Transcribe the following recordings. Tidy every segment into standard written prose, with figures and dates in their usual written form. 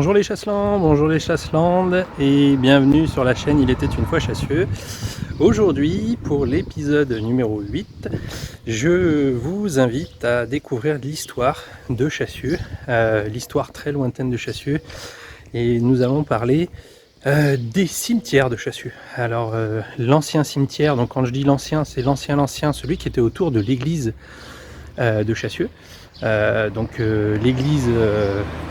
bonjour les Chasselandes et bienvenue sur la chaîne Il était une fois Chassieux. Aujourd'hui, pour l'épisode numéro 8, je vous invite à découvrir l'histoire de Chassieux, l'histoire très lointaine de Chassieux, et nous allons parler des cimetières de Chassieux. Alors, l'ancien cimetière, donc quand je dis l'ancien, c'est l'ancien, celui qui était autour de l'église de Chassieux. L'église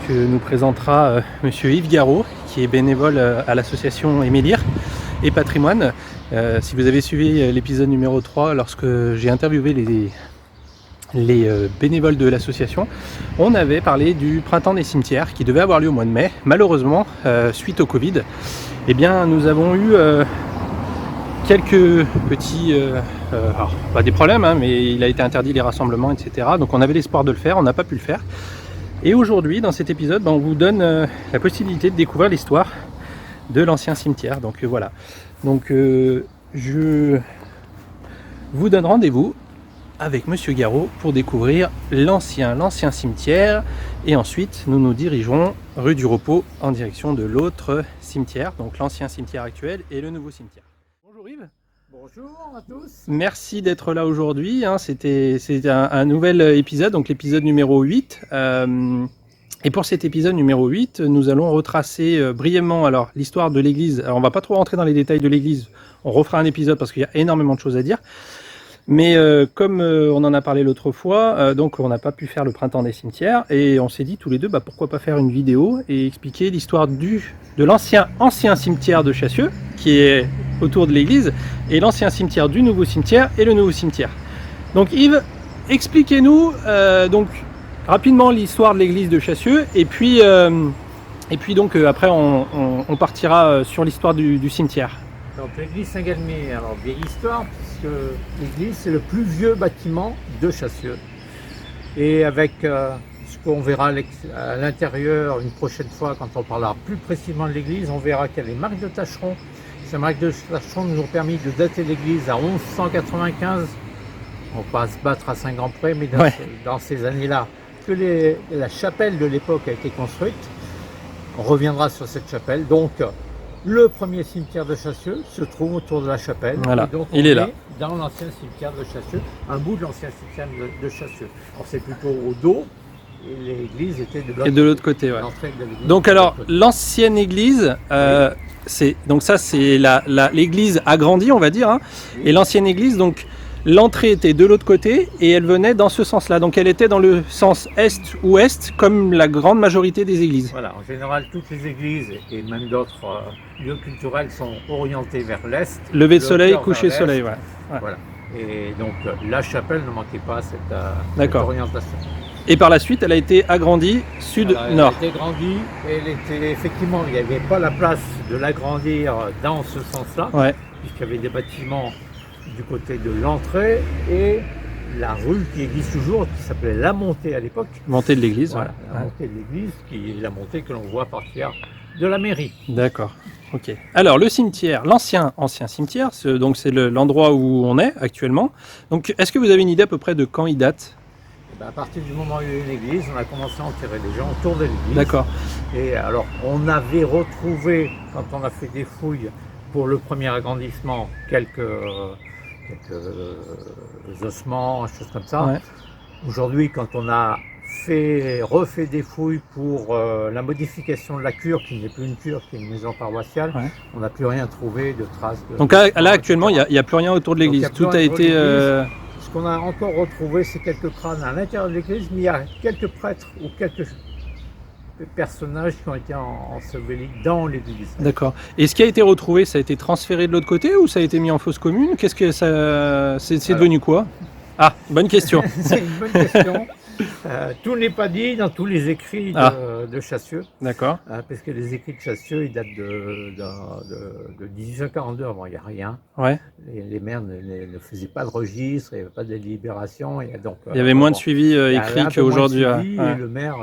que nous présentera monsieur Yves Garot, qui est bénévole à l'association Émélire et Patrimoine. Si vous avez suivi l'épisode numéro 3, lorsque j'ai interviewé les bénévoles de l'association, on avait parlé du printemps des cimetières qui devait avoir lieu au mois de mai. Malheureusement, suite au Covid, eh bien, nous avons eu quelques petits, pas des problèmes, hein, mais il a été interdit les rassemblements, etc. Donc on avait l'espoir de le faire, on n'a pas pu le faire. Et aujourd'hui, dans cet épisode, on vous donne la possibilité de découvrir l'histoire de l'ancien cimetière. Donc voilà. Donc je vous donne rendez-vous avec monsieur Garot pour découvrir l'ancien cimetière. Et ensuite, nous nous dirigerons rue du Repos en direction de l'autre cimetière, donc l'ancien cimetière actuel et le nouveau cimetière. Bonjour Yves. Bonjour à tous. Merci d'être là aujourd'hui, hein. C'était un nouvel épisode, donc l'épisode numéro 8. Et pour cet épisode numéro 8, nous allons retracer brièvement alors l'histoire de l'église. Alors on va pas trop rentrer dans les détails de l'église, on refera un épisode parce qu'il y a énormément de choses à dire. Mais comme on en a parlé l'autre fois, donc on n'a pas pu faire le printemps des cimetières et on s'est dit tous les deux pourquoi pas faire une vidéo et expliquer l'histoire de l'ancien cimetière de Chassieux qui est autour de l'église et l'ancien cimetière du nouveau cimetière et le nouveau cimetière. Donc Yves, expliquez-nous donc rapidement l'histoire de l'église de Chassieux et puis donc après on partira sur l'histoire du cimetière. Donc l'église Saint-Galmier, alors vieille histoire puisque l'église c'est le plus vieux bâtiment de Chassieux et avec ce qu'on verra à l'intérieur une prochaine fois quand on parlera plus précisément de l'église, on verra qu'il y a les marques de tâcherons. Ces marques de tâcherons nous ont permis de dater l'église à 1195. On va pas se battre à Saint-Grand près, mais dans ces années-là que la chapelle de l'époque a été construite. On reviendra sur cette chapelle. Donc le premier cimetière de Chassieux se trouve autour de la chapelle. Voilà, et donc il est là. Dans l'ancien cimetière de Chassieux, un bout de l'ancien cimetière de Chassieux. Alors c'est plutôt au dos, et l'église était de l'autre côté. Ouais. Donc alors, l'ancienne église, c'est l'église agrandie, on va dire, hein, oui. Et l'ancienne église, donc l'entrée était de l'autre côté et elle venait dans ce sens-là. Donc elle était dans le sens est-ouest, comme la grande majorité des églises. Voilà, en général, toutes les églises et même d'autres lieux culturels sont orientés vers l'est. Lever de soleil, coucher de soleil, ouais. Voilà. Et donc la chapelle ne manquait pas cette orientation. Et par la suite, elle a été agrandie sud-nord. Elle a été agrandie et effectivement, il n'y avait pas la place de l'agrandir dans ce sens-là, puisqu'il y avait des bâtiments du côté de l'entrée et la rue qui existe toujours, qui s'appelait la montée à l'époque. Montée de l'église. Voilà, la montée de l'église, qui est la montée que l'on voit partir de la mairie. D'accord, ok. Alors le cimetière, l'ancien cimetière, donc c'est l'endroit où on est actuellement. Donc est-ce que vous avez une idée à peu près de quand il date ? À partir du moment où il y a eu une église, on a commencé à enterrer des gens autour de l'église. D'accord. Et alors on avait retrouvé, quand on a fait des fouilles pour le premier agrandissement, quelques ossements, choses comme ça. Ouais. Aujourd'hui, quand on a refait des fouilles pour la modification de la cure, qui n'est plus une cure, qui est une maison paroissiale, on n'a plus rien trouvé de traces. Donc là, actuellement, il n'y a plus rien autour de l'église. Tout a été... Ce qu'on a encore retrouvé, c'est quelques crânes à l'intérieur de l'église, mais il y a quelques prêtres ou quelques personnages qui ont été ensevelis dans l'église. D'accord. Et ce qui a été retrouvé, ça a été transféré de l'autre côté ou ça a été mis en fosse commune ? Qu'est-ce que ça... C'est devenu quoi ? Ah, bonne question. C'est une bonne question. Tout n'est pas dit dans tous les écrits de Chassieux. D'accord. Parce que les écrits de Chassieux, ils datent de 1842, avant il n'y a rien. Ouais. Les maires ne faisaient pas de registre, il n'y avait pas de délibération. Et donc, il y avait moins de suivi écrit qu'aujourd'hui. Et le maire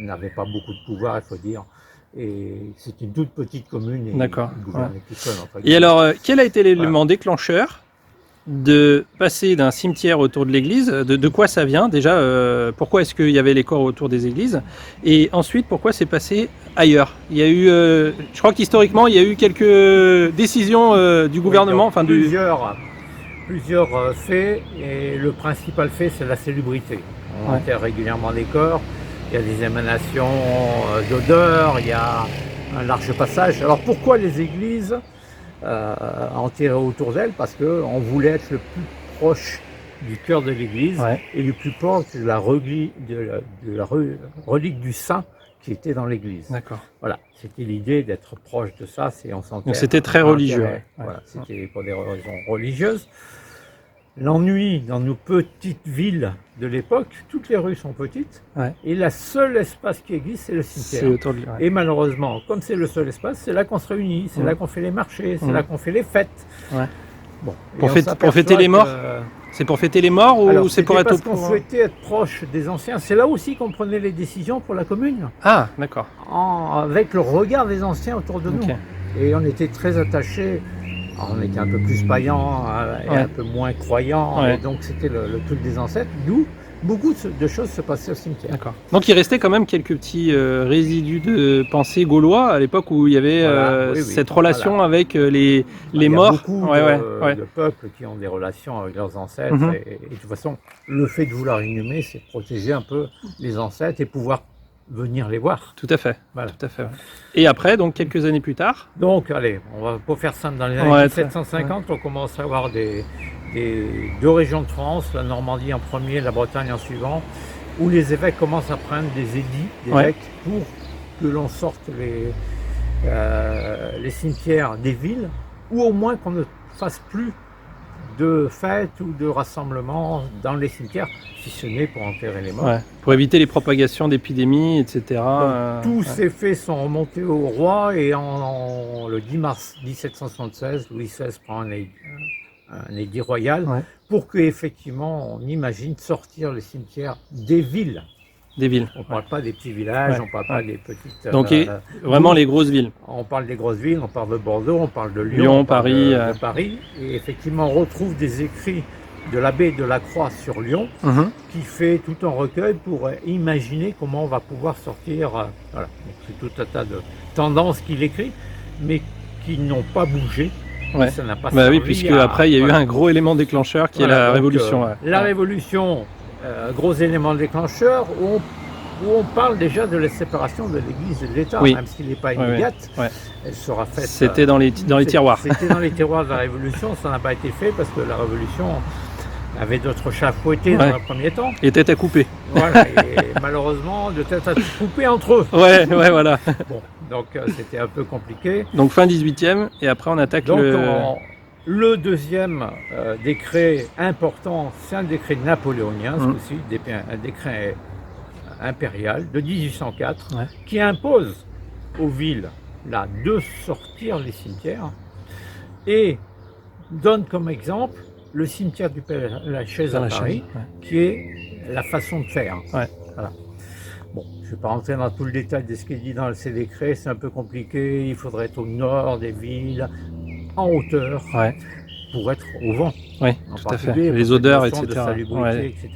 n'avait pas beaucoup de pouvoir, il faut dire. Et c'est une toute petite commune. D'accord. Et alors, quel a été l'élément déclencheur de passer d'un cimetière autour de l'église. De quoi ça vient déjà, pourquoi est-ce qu'il y avait les corps autour des églises, et ensuite pourquoi c'est passé ailleurs. Il y a eu, je crois qu'historiquement il y a eu quelques décisions du gouvernement, enfin plusieurs faits, et le principal fait c'est la salubrité. On enterre régulièrement des corps, il y a des émanations d'odeurs, il y a un large passage. Alors pourquoi les églises enterrées autour d'elles? Parce qu'on voulait être le plus proche du cœur de l'église et le plus proche de la relique du saint qui était dans l'église. D'accord. Voilà, c'était l'idée d'être proche de ça, on s'enterre. Donc c'était très religieux. Voilà, c'était pour des raisons religieuses. L'ennui dans nos petites villes de l'époque, toutes les rues sont petites, et le seul espace qui existe, c'est le cimetière. Et malheureusement, comme c'est le seul espace, c'est là qu'on se réunit, c'est là qu'on fait les marchés, c'est là qu'on fait les fêtes. Bon, pour fêter les morts. C'est pour fêter les morts ou c'est pour être parce qu'on souhaitait être proche des anciens. C'est là aussi qu'on prenait les décisions pour la commune. Ah, d'accord. Avec le regard des anciens autour de nous. Et on était très attachés. On était un peu plus païens et un peu moins croyants. Et donc c'était le culte des ancêtres. D'où beaucoup de choses se passaient au cimetière. D'accord. Donc il restait quand même quelques petits résidus de pensée gaulois à l'époque où il y avait cette relation avec les morts. Il y a beaucoup de peuples qui ont des relations avec leurs ancêtres. Et de toute façon, le fait de vouloir inhumer, c'est protéger un peu les ancêtres et pouvoir venir les voir. Tout à fait. Voilà. Tout à fait. Et après, donc quelques années plus tard. Donc allez, on va pas faire simple. Dans les années 1750, on commence à avoir deux régions de France, la Normandie en premier, la Bretagne en suivant, où les évêques commencent à prendre des édits d'évêques pour que l'on sorte les cimetières des villes, ou au moins qu'on ne fasse plus de fêtes ou de rassemblements dans les cimetières, si ce n'est pour enterrer les morts. Pour éviter les propagations d'épidémies, etc. Tous ces faits sont remontés au roi, et le 10 mars 1776, Louis XVI prend un édit royal pour qu'effectivement on imagine sortir les cimetières des villes. Des villes. On ne parle pas des petits villages, on ne parle pas des petites... Donc vraiment les grosses villes. On parle des grosses villes, on parle de Bordeaux, on parle de Lyon, Paris. De Paris. Et effectivement on retrouve des écrits de l'abbé de la Croix sur Lyon, qui fait tout un recueil pour imaginer comment on va pouvoir sortir. Voilà. C'est tout un tas de tendances qu'il écrit, mais qui n'ont pas bougé. Ça n'a pas servi puisque après il y a eu un gros élément déclencheur qui est la Révolution. La Révolution, gros élément déclencheur, où on parle déjà de la séparation de l'Église et de l'État, même s'il n'est pas immédiate. Elle sera faite. C'était dans les tiroirs. C'était dans les tiroirs de la Révolution, ça n'a pas été fait parce que la Révolution avait d'autres chats fouettés dans un premier temps. Et tête à couper. Voilà, et malheureusement, de tête à couper entre eux. Voilà. Bon, donc c'était un peu compliqué. Donc fin 18e, et après on attaque le deuxième décret important, c'est un décret napoléonien, c'est aussi un décret impérial de 1804, qui impose aux villes de sortir les cimetières, et donne comme exemple le cimetière du Père-Lachaise à Paris, qui est la façon de faire. Voilà. Bon, je ne vais pas rentrer dans tout le détail de ce qui est dit dans ces décrets, c'est un peu compliqué, il faudrait être au nord des villes, en hauteur, pour être au vent. Oui, tout à fait. Les odeurs, etc. De salubrité, etc.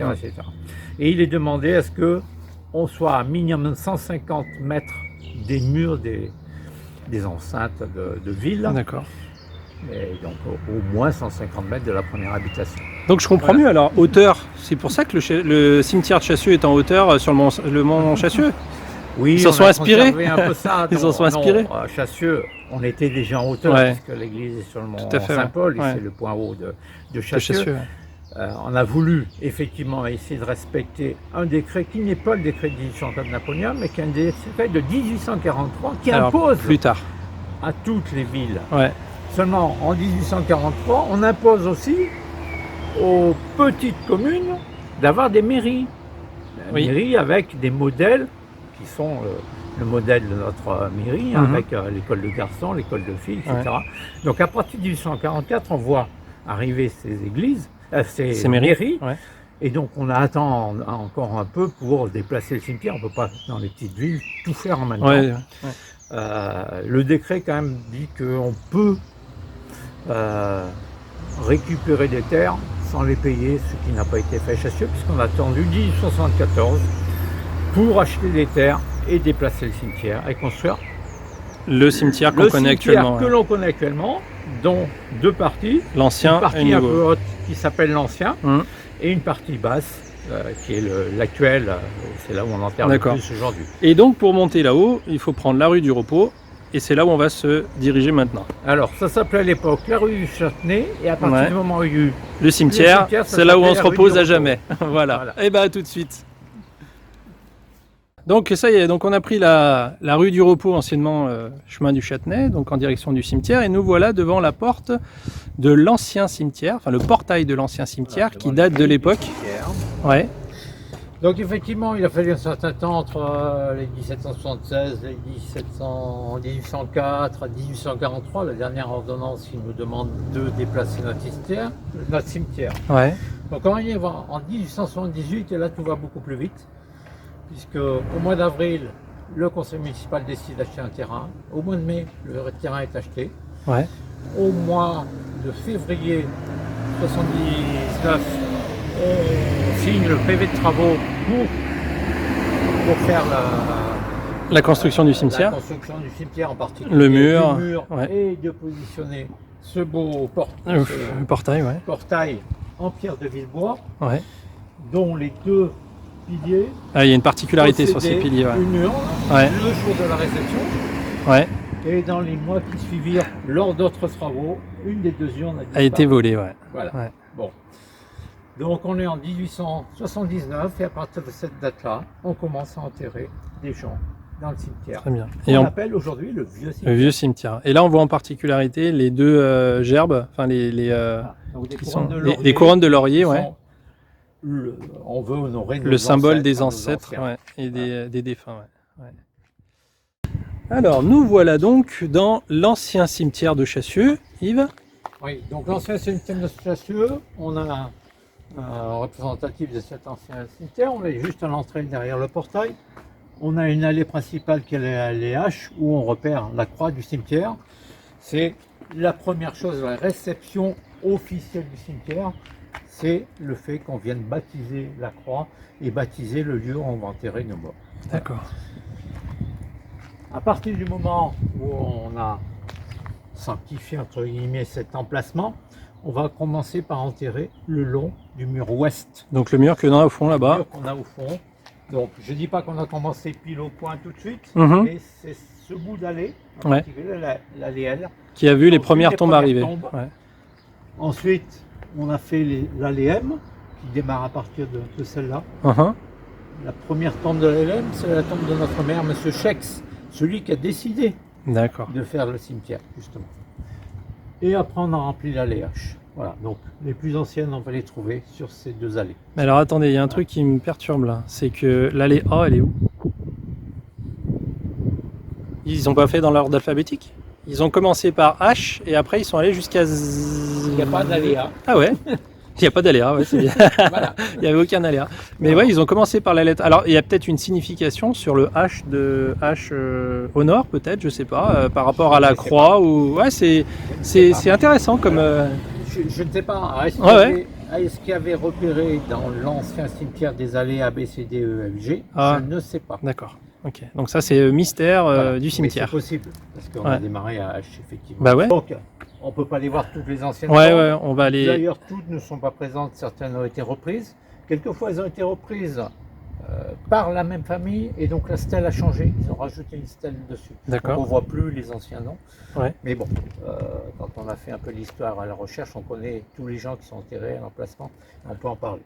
Et il est demandé à ce qu'on soit à minimum 150 mètres des murs des enceintes de ville. D'accord. Et donc au moins 150 mètres de la première habitation. Donc je comprends mieux alors, hauteur, c'est pour ça que le cimetière de Chassieux est en hauteur sur le mont Chassieux. Oui, ils s'en sont inspirés. Ils s'en sont inspirés. Chassieux, on était déjà en hauteur, puisque l'église est sur le mont Saint-Paul, et c'est le point haut de Chassieux. On a voulu effectivement essayer de respecter un décret qui n'est pas le décret de 1804 de Napoléon, mais qui est un décret de 1843 qui impose plus tard à toutes les villes. Seulement en 1843, on impose aussi aux petites communes d'avoir des mairies. Des mairies avec des modèles qui sont le modèle de notre mairie, avec l'école de garçons, l'école de filles, etc. Donc à partir de 1844, on voit arriver ces églises, ces mairies, et donc on attend encore un peu pour déplacer le cimetière. On ne peut pas, dans les petites villes, tout faire en même temps. Le décret quand même dit qu'on peut récupérer des terres sans les payer, ce qui n'a pas été fait à Chassieux, puisqu'on a attendu 1874 pour acheter des terres et déplacer le cimetière et construire Le cimetière qu'on connaît actuellement. Que l'on connaît actuellement, dont deux parties. L'ancien une partie et le un nouveau. peu haute qui s'appelle l'ancien et une partie basse qui est l'actuel. C'est là où on enterre le plus aujourd'hui. Et donc pour monter là-haut, il faut prendre la rue du Repos et c'est là où on va se diriger maintenant. Alors ça s'appelait à l'époque la rue du Châtenay et à partir du moment où il y a eu le cimetière, c'est là où on se repose à jamais. Voilà. Et bien tout de suite. Donc ça y est, donc on a pris la rue du Repos, anciennement chemin du Châtenay, donc en direction du cimetière, et nous voilà devant la porte de l'ancien cimetière, enfin le portail de l'ancien cimetière qui date de l'époque. Ouais. Donc effectivement, il a fallu un certain temps entre les 1776 et 1804 à 1843, la dernière ordonnance qui nous demande de déplacer notre cimetière. Ouais. Donc quand on y va en 1878, et là tout va beaucoup plus vite. Puisque au mois d'avril, le conseil municipal décide d'acheter un terrain. Au mois de mai, le terrain est acheté. Ouais. Au mois de février 1979, on signe le PV de travaux pour faire la construction du cimetière. La construction du cimetière en particulier. Le mur. Ouais. Et de positionner ce beau portail en pierre de Villebois, dont les deux piliers. Ah, il y a une particularité sur ces piliers. Une urne, le jour de la réception. Ouais. Et dans les mois qui suivirent, lors d'autres travaux, une des deux urnes a été volée. Voilà. Bon. Donc on est en 1879 et à partir de cette date-là, on commence à enterrer des gens dans le cimetière. Très bien. Et on appelle aujourd'hui le vieux cimetière. Le vieux cimetière. Et là, on voit en particularité les deux gerbes, enfin les couronnes de laurier, on veut honorer le symbole des ancêtres et des défunts. Alors, nous voilà donc dans l'ancien cimetière de Chassieux, Yves. Oui, donc l'ancien cimetière de Chassieux, on a un représentatif de cet ancien cimetière, on est juste à l'entrée derrière le portail. On a une allée principale qui est l'allée H, où on repère la croix du cimetière. C'est la première chose, la réception officielle du cimetière. C'est le fait qu'on vienne baptiser la croix et baptiser le lieu où on va enterrer nos morts. D'accord. À partir du moment où on a sanctifié entre guillemets cet emplacement, on va commencer par enterrer le long du mur ouest. Donc le mur qu'on a au fond là-bas. Le mur qu'on a au fond. Donc je ne dis pas qu'on a commencé pile au point tout de suite, mais c'est ce bout d'allée, en particulier l'allée L, qui a vu les premières tombes arriver. Ensuite, on a fait l'allée M, qui démarre à partir de celle-là. La première tombe de l'allée M, c'est la tombe de notre maire, M. Schex, celui qui a décidé de faire le cimetière, justement. Et après, on a rempli l'allée H. Voilà, donc les plus anciennes, on va les trouver sur ces deux allées. Mais alors attendez, il y a un truc qui me perturbe là, c'est que l'allée A, elle est où? Ils n'ont pas fait dans l'ordre alphabétique? Ils ont commencé par H et après ils sont allés jusqu'à Z. Il n'y a pas d'aléa. Ah ouais. Il n'y a pas d'aléa, c'est bien. Voilà. Il n'y avait aucun aléa. Mais ils ont commencé par la lettre. Alors il y a peut-être une signification sur le H de H au nord, peut-être, je sais pas, par rapport à la croix ou. C'est intéressant comme. Je ne sais pas. Est-ce qu'il y avait repéré dans l'ancien cimetière des allées A, B, C, D, E, F, G? Je ne sais pas. D'accord. Ok. Donc ça c'est mystère du cimetière. C'est possible parce qu'on a démarré à H effectivement. Bah ouais. Donc on peut pas aller voir toutes les anciennes. On va aller. D'ailleurs toutes ne sont pas présentes, certaines ont été reprises. Quelquefois elles ont été reprises par la même famille et donc la stèle a changé. Ils ont rajouté une stèle dessus. D'accord. Donc on voit plus les anciens noms. Mais bon, quand on a fait un peu l'histoire à la recherche, on connaît tous les gens qui sont enterrés à l'emplacement. On peut en parler.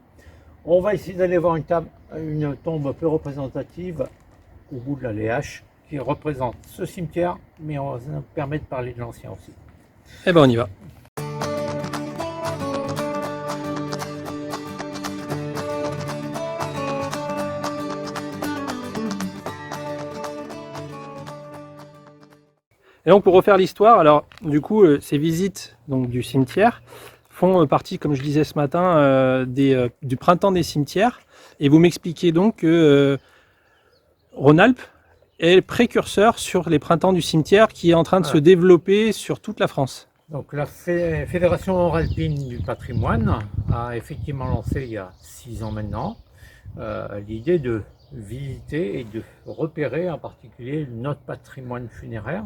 On va essayer d'aller voir une tombe peu représentative au bout de l'allée H qui représente ce cimetière, mais on va nous permettre de parler de l'ancien aussi. Eh ben on y va. Et donc pour refaire l'histoire, alors du coup ces visites donc, du cimetière font partie, comme je disais ce matin, du printemps des cimetières. Et vous m'expliquez donc que Rhône-Alpes est précurseur sur les printemps du cimetière qui est en train de se développer sur toute la France. Donc la Fédération Oralpine du patrimoine a effectivement lancé il y a 6 ans maintenant l'idée de visiter et de repérer en particulier notre patrimoine funéraire.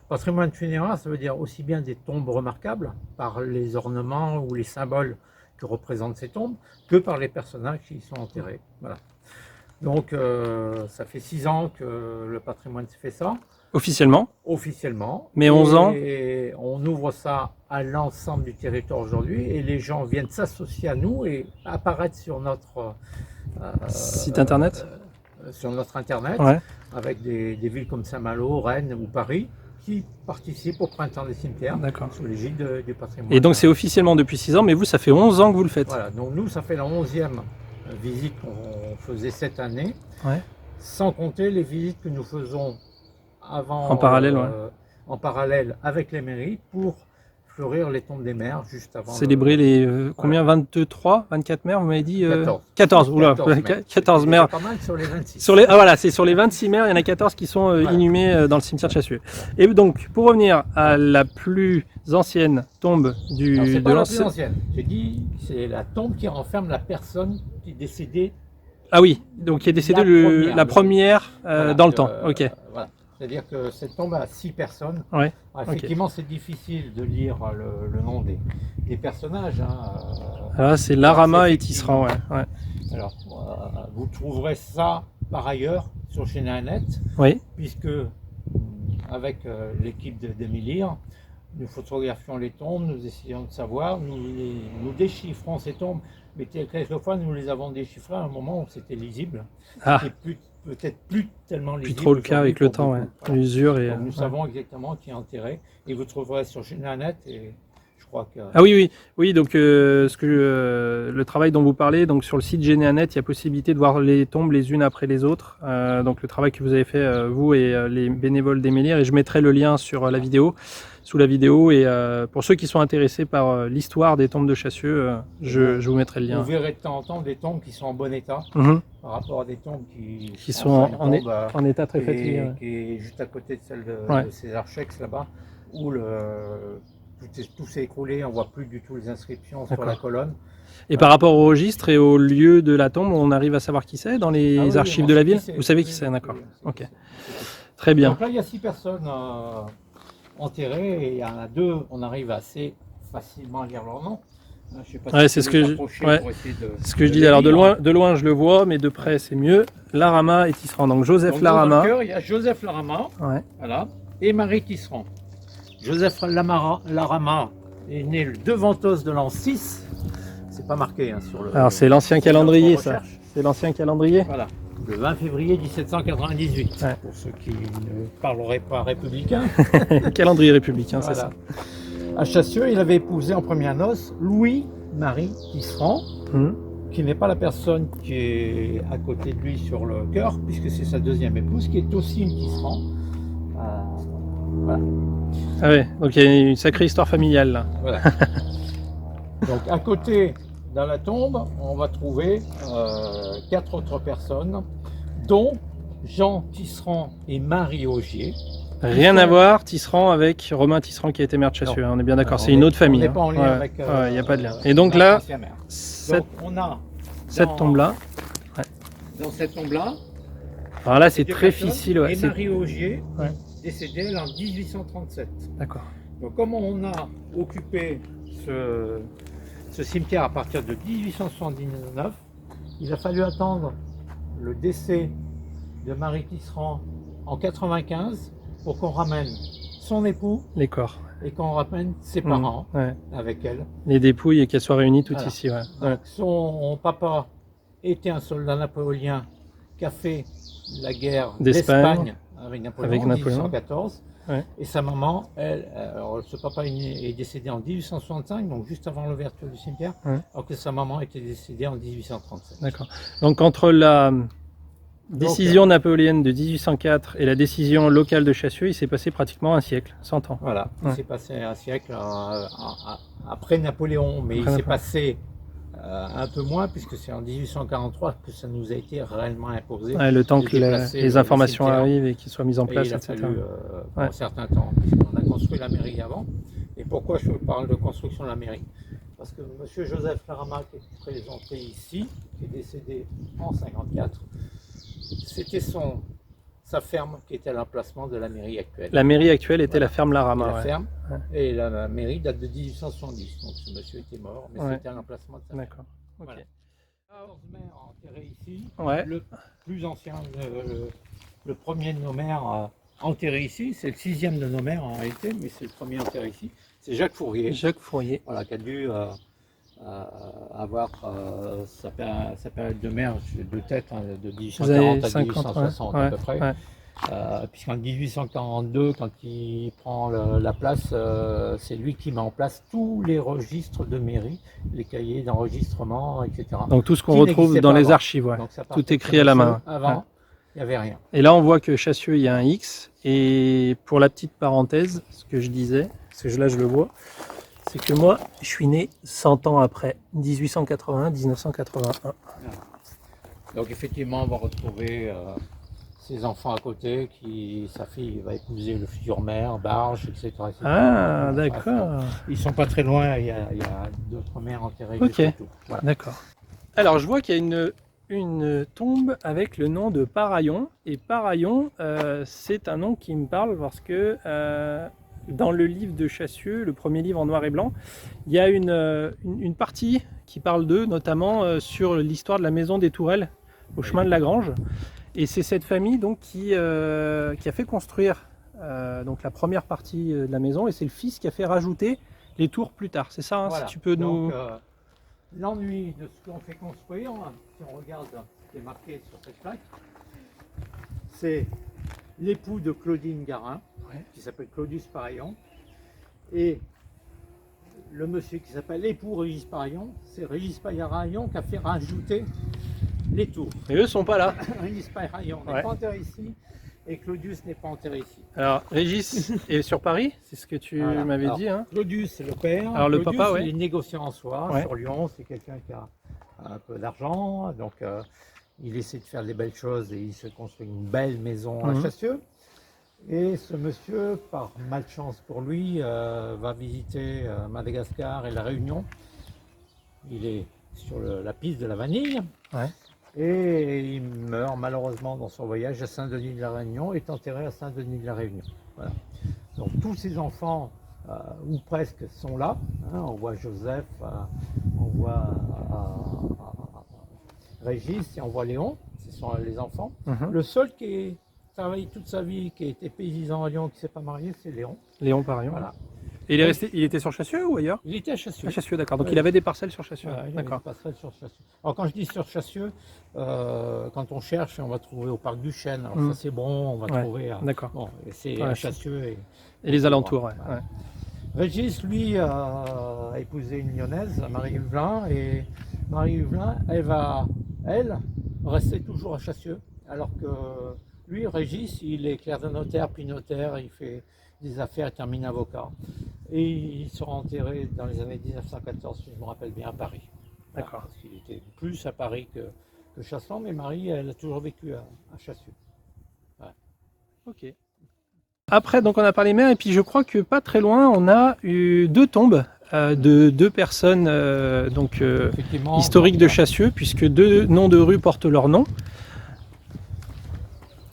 Patrimoine funéraire, ça veut dire aussi bien des tombes remarquables par les ornements ou les symboles que représentent ces tombes que par les personnages qui y sont enterrés. Voilà. Donc ça fait 6 ans que le patrimoine fait ça. Officiellement. Officiellement. Mais 11 ans. Et on ouvre ça à l'ensemble du territoire aujourd'hui et les gens viennent s'associer à nous et apparaître sur notre site internet. Sur notre internet, ouais. Avec des villes comme Saint-Malo, Rennes ou Paris qui participent au printemps des cimetières sous l'égide du patrimoine. Et donc c'est officiellement depuis 6 ans, mais vous, ça fait 11 ans que vous le faites. Voilà, donc nous, ça fait la 11e visite qu'on faisait cette année, ouais. Sans compter les visites que nous faisons avant, en parallèle, en parallèle avec les mairies pour fleurir les tombes des mères juste avant. Célébrer les combien, 23, 24 mères, vous m'avez dit 14, oula, 14 mères. Pas mal sur les 26. Voilà, c'est sur les 26 mères, il y en a 14 qui sont inhumées dans le cimetière de Chassieux. Et donc, pour revenir à la plus ancienne tombe de pas la plus ancienne. J'ai dit c'est la tombe qui renferme la personne qui est décédée. Ah oui, donc qui est décédée la première dans le temps. Ok. Voilà. C'est-à-dire que cette tombe a 6 personnes. Ouais. Alors, effectivement, c'est difficile de lire le nom des personnages. Alors c'est Larama et Tisserand. Ouais. Alors, vous trouverez ça par ailleurs sur Généanet. Oui. Puisque, avec l'équipe d'Emilire, nous photographions les tombes, nous essayons de savoir, nous déchiffrons ces tombes. Mais quelquefois, nous les avons déchiffrées à un moment où c'était lisible. C'était peut-être plus tellement lisible. Plus trop le cas avec le temps, l'usure. Et nous savons exactement qui est enterré. Et vous trouverez sur Généanet et je crois que... Ah oui, donc le travail dont vous parlez, donc sur le site Généanet, il y a possibilité de voir les tombes les unes après les autres. Donc le travail que vous avez fait, vous et les bénévoles d'Emilire, et je mettrai le lien sur la vidéo, sous la vidéo, et pour ceux qui sont intéressés par l'histoire des tombes de Chassieux, je vous mettrai le lien. Vous verrez de temps en temps des tombes qui sont en bon état, par rapport à des tombes qui sont en état très fatigué. Qui est juste à côté de celle de César Chex là-bas, où tout s'est écroulé, on ne voit plus du tout les inscriptions sur la colonne. Et par rapport au registre et au lieu de la tombe, on arrive à savoir qui c'est dans les archives de la ville? Vous savez qui c'est, d'accord. Ok. Très bien. Donc là, il y a 6 personnes enterrées et il y en a 2, on arrive assez facilement à lire leur nom. Je sais pas c'est ce que je dis. Alors de loin, je le vois, mais de près, c'est mieux. Larama et Tisserand. Donc Joseph Larama. Il y a Joseph Larama, voilà, et Marie Tisserand. Joseph Larama est né le 2 Ventose de l'an 6. C'est pas marqué sur le... Alors c'est l'ancien calendrier, ça. C'est l'ancien calendrier. Voilà. Le 20 février 1798. Pour ceux qui ne parleraient pas républicain. Calendrier républicain, c'est ça. À Chassieux, il avait épousé en première noces Louis-Marie Tisserand, qui n'est pas la personne qui est à côté de lui sur le cœur, puisque c'est sa deuxième épouse, qui est aussi une Tisserand. Voilà. Ah ouais, donc il y a une sacrée histoire familiale là. Voilà. Donc à côté, dans la tombe, on va trouver 4 autres personnes, dont Jean Tisserand et Marie Augier. Rien à voir, Tisserand avec Romain Tisserand qui a été maire de Chassieux, on est bien d'accord, c'est une autre famille. On n'est pas en lien avec... Il n'y a pas de lien. Et donc là, on a cette tombe-là. Dans cette tombe-là, alors là c'est très difficile. Et Marie Augier, décédée en 1837. D'accord. Donc comme on a occupé ce cimetière à partir de 1879, il a fallu attendre le décès de Marie Tisserand en 95 pour qu'on ramène son époux, les corps, et qu'on ramène ses parents avec elle. Les dépouilles et qu'elles soient réunies toutes ici. Donc, son papa était un soldat napoléon qui a fait la guerre d'Espagne avec Napoléon en 1814. Et sa maman, alors ce papa est décédé en 1865, donc juste avant l'ouverture du cimetière, alors que sa maman était décédée en 1837. D'accord. Donc entre la décision napoléonienne de 1804 et la décision locale de Chassieux, il s'est passé pratiquement un siècle, 100 ans. Voilà, il s'est passé un siècle après Napoléon, mais il s'est passé un peu moins, puisque c'est en 1843 que ça nous a été réellement imposé. Le temps que les informations arrivent et qu'ils soient mises en place, et il a etc. fallu un certain temps, puisqu'on a construit la mairie avant. Et pourquoi je parle de construction de la mairie? Parce que M. Joseph Larama, qui est présenté ici, qui est décédé en 1954, c'était sa ferme qui était à l'emplacement de la mairie actuelle. La mairie actuelle était Voilà. la ferme Larama. La Ouais. ferme, et la mairie date de 1870. Donc ce monsieur était mort, mais Ouais. c'était à l'emplacement de sa ferme. D'accord. Ok. Voilà. 14 maires enterrés ici. Ouais. Le plus ancien, le premier de nos maires enterré ici, c'est le 6e de nos maires en réalité, mais c'est le premier enterré ici. C'est Jacques Fourier, Jacques Fourier. voilà, qui a dû avoir sa période de maire de tête, hein, de 1840 à 1860 à peu près. Ouais. Puisqu'en 1842, quand il prend la place, c'est lui qui met en place tous les registres de mairie, les cahiers d'enregistrement, etc. Donc tout ce qu'on Qui retrouve n'existait dans pas les avant. archives, ouais. Donc, ça Tout partait écrit de à la monsieur. main. Avant, Ouais. il n'y avait rien. Et là, on voit que Chassieux, il y a un X. Et pour la petite parenthèse, ce que je disais, parce que là, je le vois, c'est que moi, je suis né 100 ans après, 1881-1981. Donc effectivement, on va retrouver ses enfants à côté, sa fille va épouser le futur maire, Barge, etc. Ah, d'accord. Ils sont pas très loin, il y a d'autres maires enterrés. Ok. juste autour. Voilà. D'accord. Alors, je vois qu'il y a une tombe avec le nom de Paraillon. Et Paraillon, c'est un nom qui me parle parce que dans le livre de Chassieux, le premier livre en noir et blanc, il y a une partie qui parle d'eux, notamment sur l'histoire de la maison des Tourelles au chemin de la Grange. Et c'est cette famille donc, qui a fait construire donc, la première partie de la maison et c'est le fils qui a fait rajouter les tours plus tard. C'est ça, hein, Voilà. si tu peux nous... Donc, l'ennui de ce qu'on fait construire, si on regarde ce qui est marqué sur cette plaque, c'est l'époux de Claudine Garin, qui s'appelle Claudius Paraillon, et le monsieur qui s'appelle l'époux Régis Paraillon, c'est Régis Paraillon qui a fait rajouter les tours. Mais eux sont pas là. Régis Paraillon n'est pas enterré ici, et Claudius n'est pas enterré ici. Alors, Régis est sur Paris, c'est ce que tu Voilà. m'avais Alors, dit. Hein. Claudius, c'est le père. Alors, le Claudius, papa, ouais. il est négociant en soi. Ouais. Sur Lyon, c'est quelqu'un qui a un peu d'argent. Donc, il essaie de faire des belles choses et il se construit une belle maison à Chassieux. Et ce monsieur, par malchance pour lui, va visiter Madagascar et la Réunion. Il est sur la piste de la vanille. Ouais. Et il meurt malheureusement dans son voyage à Saint-Denis de la Réunion, est enterré à Saint-Denis de la Réunion. Voilà. Donc tous ces enfants, ou presque, sont là. Hein. On voit Joseph, on voit Régis et on voit Léon, ce sont les enfants. Le seul qui a travaillé toute sa vie, qui a été paysan à Lyon, qui ne s'est pas marié, c'est Léon. Léon Paraillon. Voilà. Et il était sur Chassieux ou ailleurs? Il était à Chassieux. À Chassieux, d'accord. Donc Ouais. il avait des parcelles sur Chassieux. Voilà, il D'accord. passerait sur Chassieux. Alors quand je dis sur Chassieux, quand on cherche, on va trouver au parc du Chêne. Alors ça c'est bon, on va trouver. D'accord. Bon, c'est Ouais, à Chassieux. Et les alentours, ouais. Voilà. Régis, lui, a épousé une lyonnaise, Marie Huvelin, et Marie Huvelin, elle va, rester toujours à Chassieux, alors que lui, Régis, il est clerc de notaire, puis notaire, il fait des affaires, il termine avocat. Et il sera enterré dans les années 1914, si je me rappelle bien, à Paris. D'accord. Parce qu'il était plus à Paris que Chasselan, mais Marie, elle a toujours vécu à Chassieux. Ouais. Ok. Après, donc on a parlé mers, et puis je crois que pas très loin, on a eu deux tombes de deux personnes Effectivement, historiques de Chassieux, puisque deux noms de rues portent leur nom.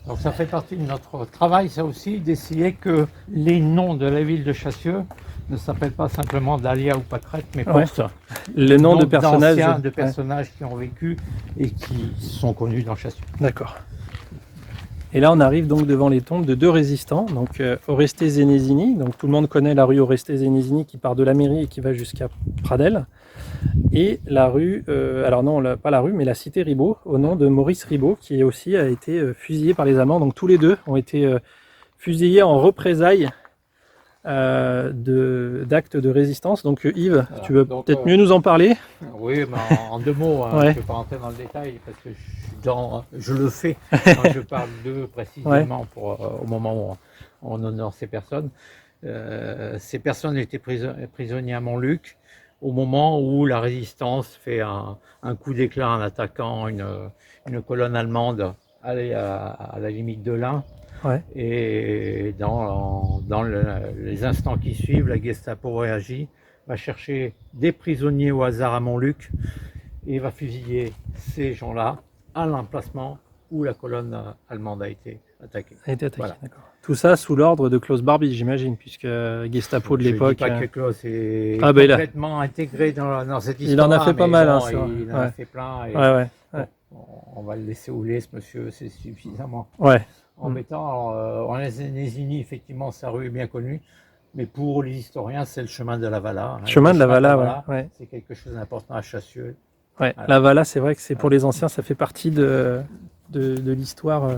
Donc ça fait partie de notre travail, ça aussi, d'essayer que les noms de la ville de Chassieux ne s'appellent pas simplement Dahlia ou Pâquerette, mais portent les noms de personnages, de personnages qui ont vécu et qui sont connus dans Chassieux. D'accord. Et là, on arrive donc devant les tombes de deux résistants, donc Orestes Zenesini, donc tout le monde connaît la rue Orestes Zenesini qui part de la mairie et qui va jusqu'à Pradelles, et la rue, alors non, pas la rue, mais la cité Ribot, au nom de Maurice Ribot, qui aussi a été fusillé par les Allemands. Donc tous les deux ont été fusillés en représailles d'actes de résistance. Donc Yves, voilà. Tu veux peut-être mieux nous en parler? Oui, mais en deux mots, hein, je ne vais pas rentrer dans le détail parce que je le fais quand je parle d'eux précisément au moment où on honore ces personnes. Ces personnes étaient prisonniers à Montluc au moment où la résistance fait un coup d'éclat en attaquant une colonne allemande à la limite de l'Ain. Ouais. Et dans les instants qui suivent, la Gestapo réagit, va chercher des prisonniers au hasard à Montluc et va fusiller ces gens-là à l'emplacement où la colonne allemande a été attaquée. A été attaqué, Voilà. d'accord. Tout ça sous l'ordre de Klaus Barbie, j'imagine, puisque Gestapo de l'époque. Je dis pas que Klaus est Ah, ben, complètement intégré dans cette histoire. Il en a fait pas mal, bon, hein, c'est vrai. il en a fait plein. Et Ouais. on va le laisser ouler, ce monsieur, c'est suffisamment Ouais. embêtant. Alors, en Lésinie, effectivement, sa rue est bien connue. Mais pour les historiens, c'est le chemin de la Valla. Chemin de la Valla, ouais. C'est quelque chose d'important à Chassieux. Ouais, Voilà. la Valla, c'est vrai que c'est pour les anciens, ça fait partie de l'histoire,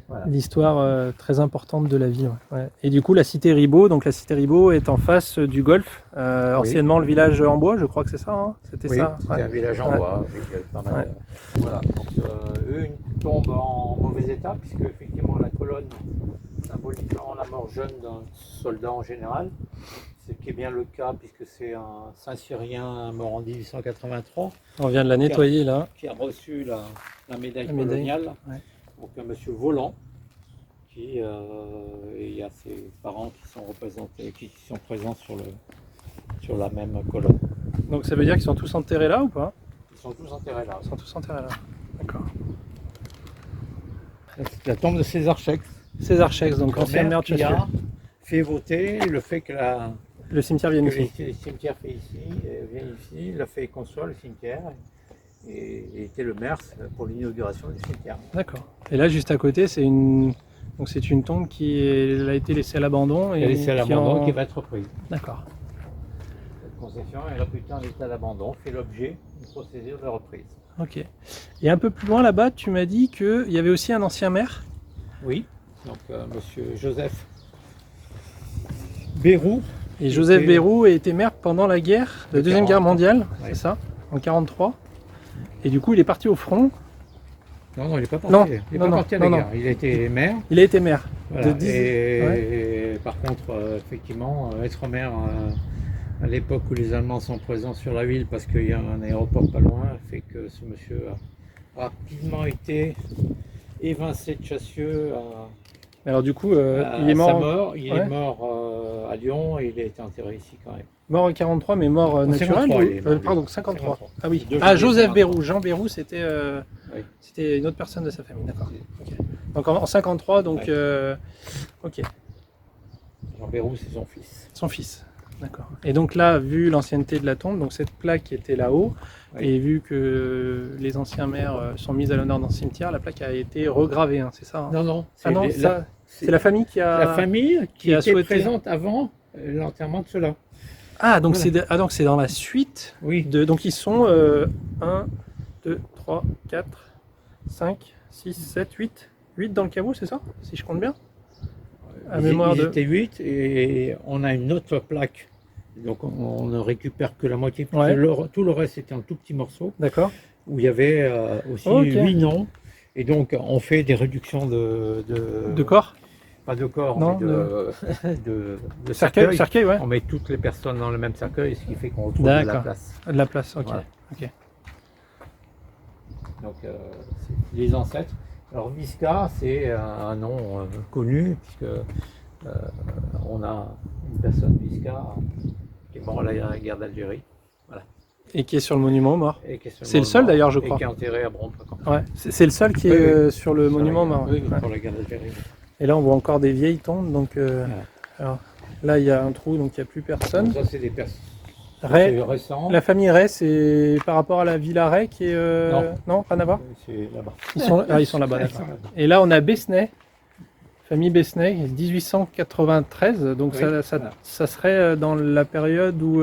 Voilà. l'histoire très importante de la ville. Ouais. Et du coup, la cité Ribot, donc la cité Ribot est en face du golfe, anciennement le village en bois, je crois que c'est ça. Hein, c'était Oui, ça. c'était un village en bois avec pas mal de... Voilà. Donc, eux, une tombe en mauvais état, puisque effectivement la colonne symboliquement la mort jeune d'un soldat en général, ce qui est bien le cas puisque c'est un Saint-Cyrien mort en 1883. On vient de la nettoyer là. Qui a reçu la médaille La médaille, coloniale. ouais. Donc un monsieur Volant, et il y a ses parents qui sont représentés, qui sont présents sur la même colonne. Donc ça veut dire qu'ils sont tous enterrés là ou pas? Ils sont tous enterrés là. Ils sont tous enterrés là. D'accord. C'est la tombe de César Schex. César Schex, donc ancien maire de qui Chassieux. a fait voter le fait que Le cimetière vient ici. le cimetière vient ici, il a fait construire le cimetière et il était le maire pour l'inauguration du cimetière. D'accord. Et là, juste à côté, c'est une tombe qui a été laissée à l'abandon. Elle est laissée à l'abandon qui va être reprise. D'accord. Cette concession est réputée en état d'abandon, fait l'objet d'une procédure de reprise. Ok. Et un peu plus loin là-bas, tu m'as dit qu'il y avait aussi un ancien maire. Oui, donc monsieur Joseph Bérou. Et Joseph Bérou était maire pendant la guerre, la Deuxième Guerre mondiale, ouais. c'est ça, en 1943. Et du coup, il est parti au front. Non, il n'est pas parti. Non, il n'est non, pas non, parti à la non, guerre. Il a été maire. Il a été maire. Voilà. De 10... Et par contre, effectivement, être maire à l'époque où les Allemands sont présents sur la ville parce qu'il y a un aéroport pas loin, fait que ce monsieur a rapidement été évincé de Chassieux Alors du coup, il est mort. sa mort. Il est mort à Lyon et il a été enterré ici quand même. Mort en 43, mais mort naturel. 53, il est mort, pardon, 53. 53. Ah oui. Deux Ah, janvier Joseph 53. Bérou. Jean Bérou, c'était Oui. c'était une autre personne de sa famille. D'accord. Okay. Donc en 53, donc ok. Jean Bérou, c'est son fils. Son fils. D'accord. Et donc là, vu l'ancienneté de la tombe, donc cette plaque qui était là-haut, Oui. et vu que les anciens maires sont mis à l'honneur dans ce cimetière, la plaque a été regravée, hein, c'est ça hein? Non. Ah non, c'est la famille qui a... La famille qui a était souhaité... présente avant l'enterrement de ceux-là. Ah, donc Voilà. c'est dans la suite. Oui. Donc ils sont 1, 2, 3, 4, 5, 6, 7, 8. 8 dans le caveau, c'est ça? Si je compte bien. À mémoire Ils de... étaient 8 et on a une autre plaque. Donc on ne récupère que la moitié. Ouais. Tout le reste était un tout petit morceau D'accord. où il y avait aussi 8 noms. Et donc on fait des réductions De corps? Pas de corps, Non, mais de cercueil. Cercueil, ouais. On met toutes les personnes dans le même cercueil, ce qui fait qu'on retrouve de la D'accord. place. De la place, ok. Voilà. Ok. Donc c'est les ancêtres. Alors Visca, c'est un nom connu puisque on a une personne Visca qui est morte à la guerre d'Algérie. Voilà. Et qui est sur le monument aux morts. C'est le seul mort, d'ailleurs, je crois. Et qui est enterré à Bronte-Camp. Ouais. C'est le seul qui est sur le monument mort. Oui, Ouais. pour la guerre d'Algérie. Et là, on voit encore des vieilles tombes. Donc, alors, là, il y a un trou, donc il n'y a plus personne. Donc ça, c'est des personnes Ray, récentes. la famille Ray, c'est par rapport à la villa Ray qui est... Non, rien à voir. C'est là-bas. Ils sont là-bas, d'accord. Et là, on a Besnay, famille Besnay, 1893. Donc Oui, ça serait dans la période où...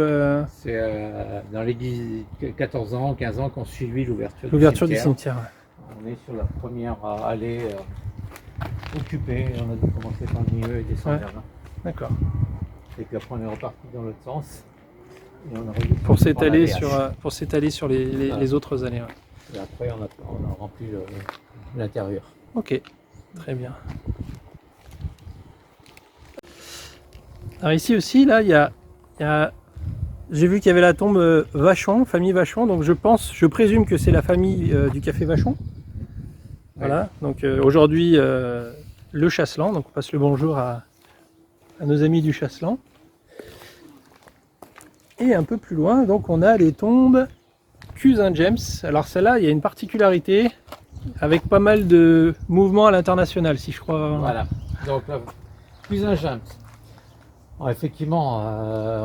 C'est dans les 14 ans, 15 ans qu'on suivi l'ouverture du cimetière. On est sur la première allée occupée. On a dû commencer par le milieu et descendre vers là. D'accord. Et puis après, on est reparti dans l'autre sens. Et on a réussi Pour à prendre la s'étaler sur les autres allées. Ouais. Et après, on a rempli l'intérieur. Ok, très bien. Alors ici aussi, là, il y a j'ai vu qu'il y avait la tombe Vachon, famille Vachon, donc je présume que c'est la famille du café Vachon. Voilà, donc aujourd'hui, le Chasselan. Donc on passe le bonjour à nos amis du Chasselan. Et un peu plus loin, donc on a les tombes Cousin James. Alors celle-là, il y a une particularité avec pas mal de mouvements à l'international, si je crois. Voilà. Donc Cousin James. Alors, effectivement,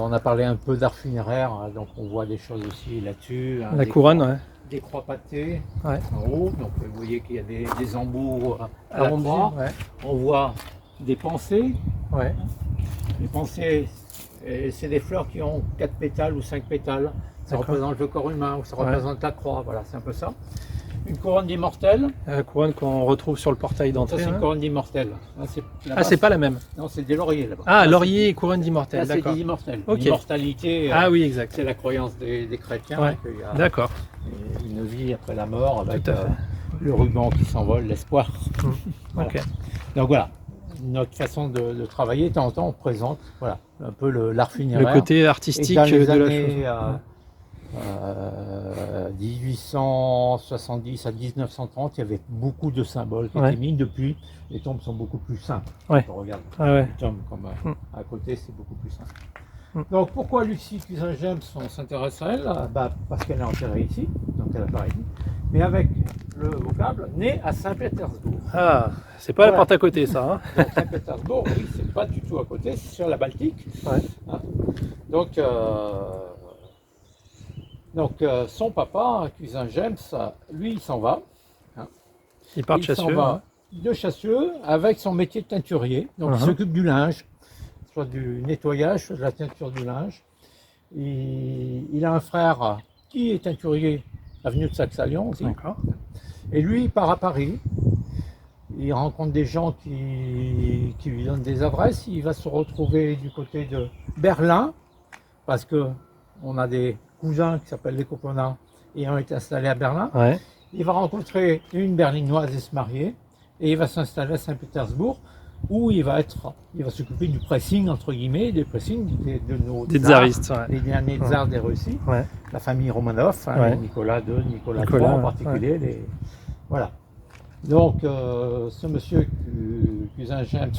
on a parlé un peu d'art funéraire, hein, donc on voit des choses aussi là-dessus. Hein, La couronne, ouais. Des croix pâtées Ouais. en haut, donc vous voyez qu'il y a des embouts à la Arrondi, croix. ouais. On voit des pensées. Ouais. Les pensées, c'est des fleurs qui ont 4 pétales ou 5 pétales. Ça D'accord. représente le corps humain ou ça Ouais. représente la croix, voilà, c'est un peu ça. Une couronne d'immortel, La couronne qu'on retrouve sur le portail ça d'entrée. c'est une hein. couronne d'immortel. Ah, c'est pas la même. Non, c'est des lauriers là-bas. Ah, Là, laurier et couronne Là, d'immortel, c'est d'accord. des immortels. Ok. L'immortalité, Ah oui, exact. c'est la croyance des chrétiens, Ouais. qu'il y a D'accord. une vie après la mort avec Tout à fait. le ruban qui s'envole, l'espoir. Voilà. Ok. Donc voilà, notre façon de travailler, de temps en temps, on présente voilà, un peu l'art Le funéraire. côté Et artistique dans les de la années chose. 1870 à 1930, il y avait beaucoup de symboles qui Ouais. étaient mis. Depuis, les tombes sont beaucoup plus simples. Ouais. Quand on regarde Ah ouais. les tombes comme à côté, c'est beaucoup plus simple. Donc pourquoi Lucie Cousin James, on s'intéresse à elle? Parce qu'elle est enterrée ici, donc elle apparaît ici, mais avec le vocable né à Saint-Pétersbourg. Ah, c'est pas la Voilà. porte à côté, ça. Hein. Donc Saint-Pétersbourg, oui, c'est pas du tout à côté, c'est sur la Baltique. Ouais. Hein. Donc, son papa, Cousin James, lui, il s'en va. Il part de Il s'en Chassieux. va de Chassieux avec son métier de teinturier. Donc, il s'occupe du linge, soit du nettoyage, soit de la teinture du linge. Il a un frère qui est teinturier avenue de Saxe-à-Lyon aussi. D'accord. Et lui, il part à Paris. Il rencontre des gens qui lui donnent des adresses. Il va se retrouver du côté de Berlin, parce que on a des cousins qui s'appellent les Coponats et ont été installés à Berlin. Ouais. Il va rencontrer une berlinoise et se marier. Et il va s'installer à Saint-Pétersbourg, où il va s'occuper du pressing, entre guillemets, des pressings de nos Des tsars, tsaristes, ouais. les derniers tsars des Russies, Ouais. la famille Romanov, hein, Ouais. Nicolas II, Nicolas III Nicolas, en particulier. Voilà. Donc, ce monsieur Cousin James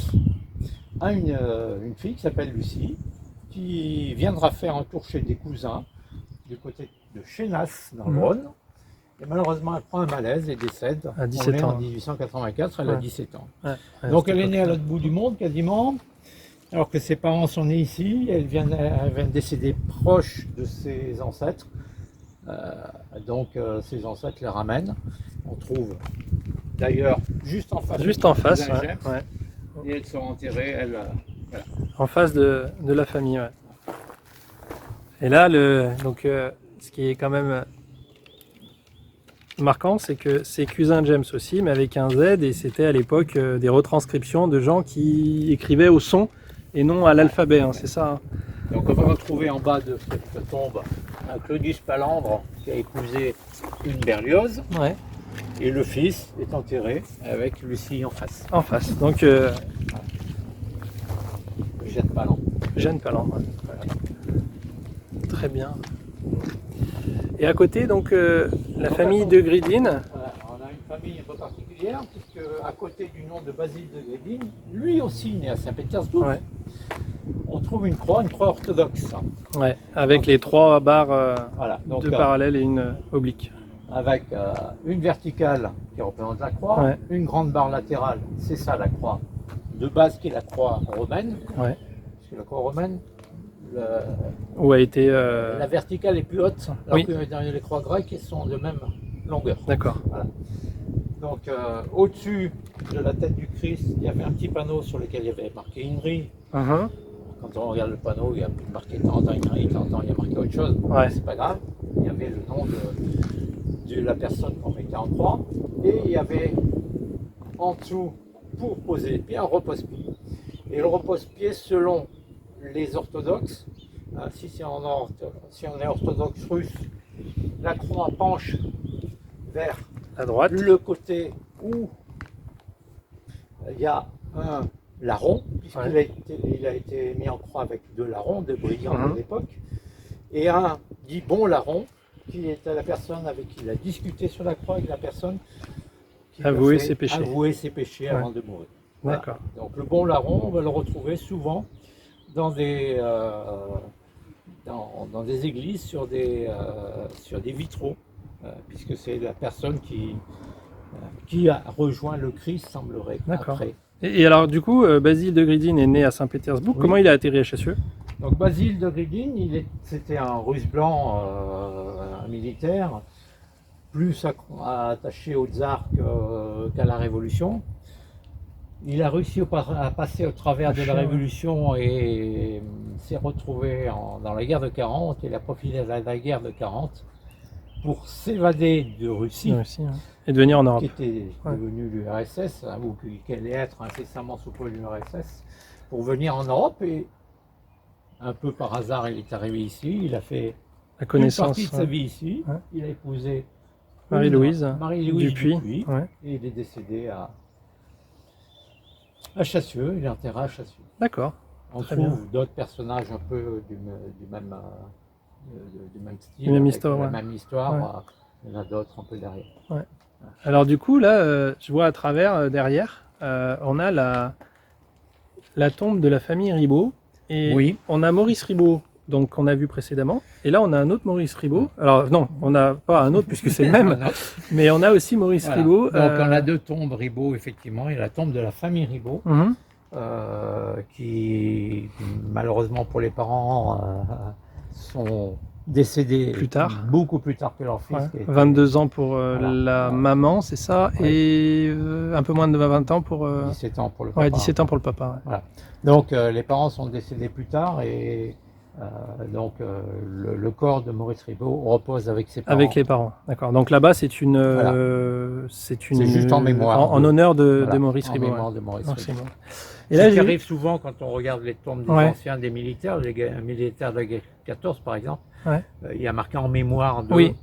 a une fille qui s'appelle Lucie, qui viendra faire un tour chez des cousins du côté de Chénas, dans le Rhône. Et malheureusement, elle prend un malaise et décède. À 17 On est ans. en 1884, elle a Ouais. 17 ans. Ouais. Donc elle est née à l'autre bout du monde quasiment, alors que ses parents sont nés ici. Elle vient de décéder proche de ses ancêtres. Ses ancêtres les ramènent. On trouve d'ailleurs juste en face. Juste en de face, Cousin ouais. James. Ouais. Et elles sont enterrées, voilà. En face de la famille, ouais. Et là, ce qui est quand même marquant, c'est que c'est Cousin James aussi, mais avec un Z, et c'était à l'époque des retranscriptions de gens qui écrivaient au son et non à l'alphabet, hein, c'est ça. Hein. Donc on va retrouver en bas de cette tombe un Claudius Palandre qui a épousé une Berlioz. Ouais. Et le fils est enterré avec Lucie en face. En face. Donc Jeanne Palandre. Jeanne Palandre. Très bien. Et à côté, donc, la famille de Gridin. Voilà, on a une famille un peu particulière, puisque à côté du nom de Basile de Gridin, lui aussi né à Saint-Pétersbourg, Ouais. on trouve une croix orthodoxe. Ouais, avec les 3 barres, Voilà, donc, 2 parallèles et une oblique. avec une verticale qui représente la croix, Ouais. une grande barre latérale, c'est ça la croix de base qui est la croix romaine, Ouais. parce que la croix romaine, Où a été. la verticale est plus haute, alors Oui. que dans les croix grecques, elles sont de même longueur. D'accord. Voilà. Donc au-dessus de la tête du Christ, il y avait un petit panneau sur lequel il y avait marqué INRI. Mhm. Quand on regarde le panneau, il y a marqué tant INRI, tant il y a marqué autre chose. Bon, Ouais. c'est pas grave. Il y avait le nom de la personne qu'on mettait en croix. Et il y avait en dessous, pour poser les pieds, un repose-pied. Et le repose-pied, selon les orthodoxes, si on est orthodoxe russe, la croix penche vers À droite. le côté où il y a un larron, puisqu'il Ouais. il a été mis en croix avec 2 larrons, 2 brillants Mhm. de l'époque, et un dit bon larron, qui était la personne avec qui il a discuté sur la croix, avec la personne qui Avouer lui a fait ses péchés. avouer ses péchés Ouais. avant de mourir. Voilà. D'accord. Donc le bon larron, on va le retrouver souvent dans des, dans des églises sur des vitraux, puisque c'est la personne qui a rejoint le Christ, semblerait, D'accord. après. Et alors, du coup, Basile de Gridin est né à Saint-Pétersbourg. Oui. Comment il a atterri à Chassieux? Donc Basile de Gridin, c'était un russe blanc, un militaire, plus attaché au tsar qu'à la Révolution. Il a réussi à passer au travers de la Révolution et s'est retrouvé dans la guerre de 40. Il a profité de la guerre de 40 pour s'évader de Russie, et de venir en Europe. qui était devenue l'URSS, ou qui allait être incessamment sous l'URSS, pour venir en Europe. Et un peu par hasard, il est arrivé ici. Il a fait la connaissance, une partie de sa vie ici. Il a épousé Marie-Louise Dupuis, ouais. Et il est décédé à Chassieux. Il est enterré à Chassieux. D'accord. On trouve d'autres personnages un peu du même style, même histoire, la même histoire. Ouais. Il y en a d'autres un peu derrière. Ouais. Alors du coup, là, je vois à travers, derrière, on a la tombe de la famille Ribot. Et Oui. on a Maurice Ribot, donc qu'on a vu précédemment. Et là, on a un autre Maurice Ribot. Alors non, on n'a pas un autre puisque c'est le même. Mais on a aussi Maurice Ribot. Donc on a deux tombes Ribot, effectivement. Il y a la tombe de la famille Ribot. Qui malheureusement pour les parents sont décédés plus tard, beaucoup plus tard que leur fils. 22 ans pour la maman, c'est ça, et un peu moins de 20 ans pour 17 ans pour le papa. 17 ans pour le papa. Voilà. Donc les parents sont décédés plus tard et donc le corps de Maurice Ribot repose avec ses parents. Avec les parents, d'accord. Donc là-bas, c'est juste en mémoire, en honneur de Maurice Ribot. En mémoire de Maurice Ribot. Et là, ce qui arrive souvent quand on regarde les tombes des anciens, des militaires, les militaires de la guerre 14 par exemple, il y a marqué en mémoire de. Oui.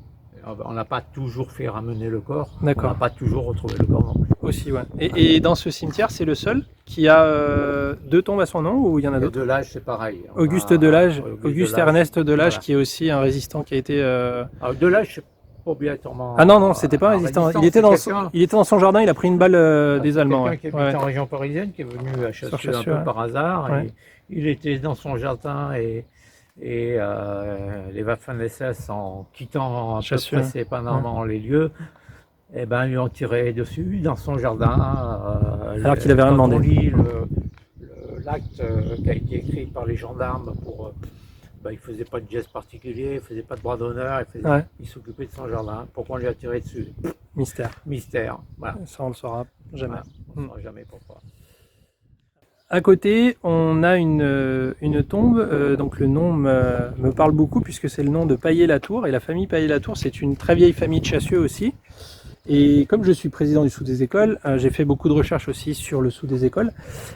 On n'a pas toujours fait ramener le corps. D'accord. On n'a pas toujours retrouvé le corps non plus. Aussi, ouais. Et dans ce cimetière, c'est le seul qui a deux tombes à son nom ou il y en a d'autres? Delage, c'est pareil. Auguste Delage, Auguste Ernest Delage, qui est aussi un résistant qui a été. Delage, c'est pas obligatoirement. Ah non, c'était pas un résistant. Il était dans son jardin, il a pris une balle des Allemands. Quelqu'un qui habite en région parisienne, qui est venu à Chassieux un peu par hasard. Il était dans son jardin et les Waffen-SS, en quittant Chassieux séparément les lieux, eh ben, lui ont tiré dessus dans son jardin. Alors qu'il avait rien demandé. On lit l'acte qui a été écrit par les gendarmes pour. Il ne faisait pas de geste particulier, il ne faisait pas de bras d'honneur, il s'occupait de son jardin. Pourquoi on lui a tiré dessus? Mystère. Mystère. Voilà. Ça, on ne le saura jamais. Voilà. On ne saura jamais pourquoi. À côté, on a une tombe, donc le nom me parle beaucoup puisque c'est le nom de Paillé-Latour, et la famille Paillé-Latour, c'est une très vieille famille de Chassieux aussi. Et comme je suis président du Sous des Écoles, j'ai fait beaucoup de recherches aussi sur le Sous des Écoles.